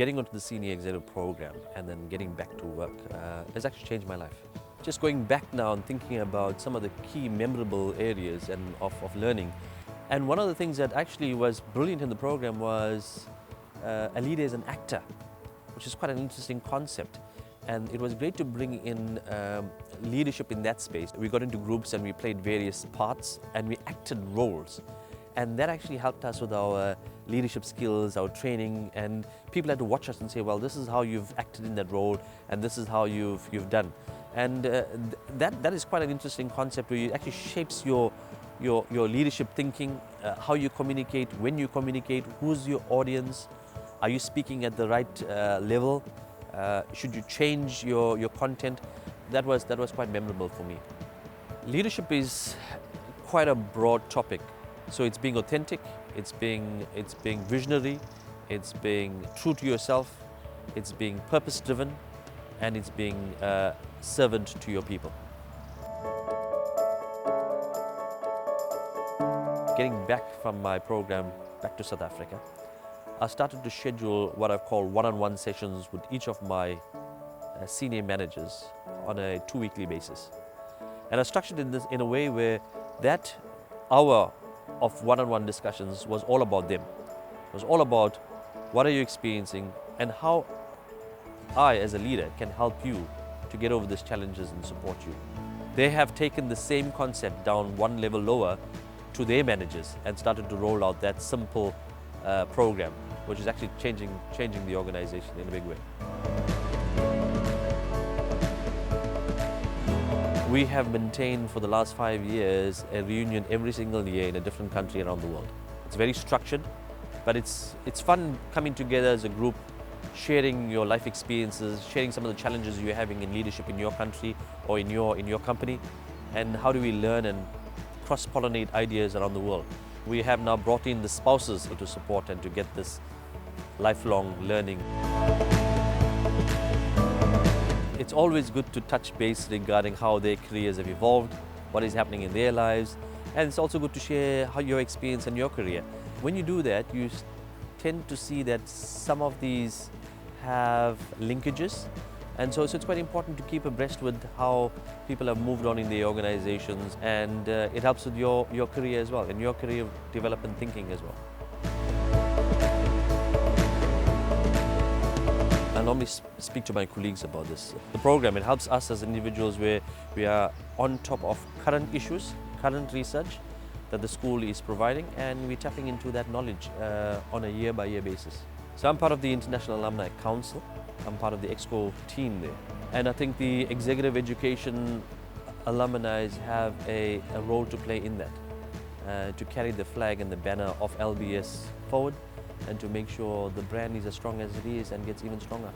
Getting onto the senior executive program and then getting back to work has actually changed my life. Just going back now and thinking about some of the key memorable areas of learning. And one of the things that actually was brilliant in the program was a leader as an actor, which is quite an interesting concept. And it was great to bring in leadership in that space. We got into groups and we played various parts and we acted roles. And that actually helped us with our leadership skills, our training, and people had to watch us and say, well, this is how you've acted in that role and this is how you've done. And that is quite an interesting concept where it actually shapes your leadership thinking, how you communicate, when you communicate, who's your audience, are you speaking at the right level, should you change your content. That was quite memorable for me. Leadership is quite a broad topic. So it's being authentic, it's being visionary, it's being true to yourself, it's being purpose-driven, and it's being a servant to your people. Getting back from my program back to South Africa, I started to schedule what I've called one-on-one sessions with each of my senior managers on a 2-weekly basis. And I structured in a way where that hour of one-on-one discussions was all about them. It was all about what are you experiencing and how I as a leader can help you to get over these challenges and support you. They have taken the same concept down one level lower to their managers and started to roll out that simple program, which is actually changing the organization in a big way. We have maintained for the last 5 years a reunion every single year in a different country around the world. It's very structured, but it's fun coming together as a group, sharing your life experiences, sharing some of the challenges you're having in leadership in your country or in your company, and how do we learn and cross-pollinate ideas around the world. We have now brought in the spouses into support and to get this lifelong learning. It's always good to touch base regarding how their careers have evolved, what is happening in their lives, and it's also good to share how your experience and your career. When you do that, you tend to see that some of these have linkages, and so it's quite important to keep abreast with how people have moved on in their organizations, and it helps with your career as well, and your career development thinking as well. I normally speak to my colleagues about this. The program, it helps us as individuals where we are on top of current issues, current research that the school is providing, and we're tapping into that knowledge on a year-by-year basis. So I'm part of the International Alumni Council. I'm part of the EXCO team there. And I think the executive education alumni have a role to play in that, to carry the flag and the banner of LBS forward, and to make sure the brand is as strong as it is and gets even stronger.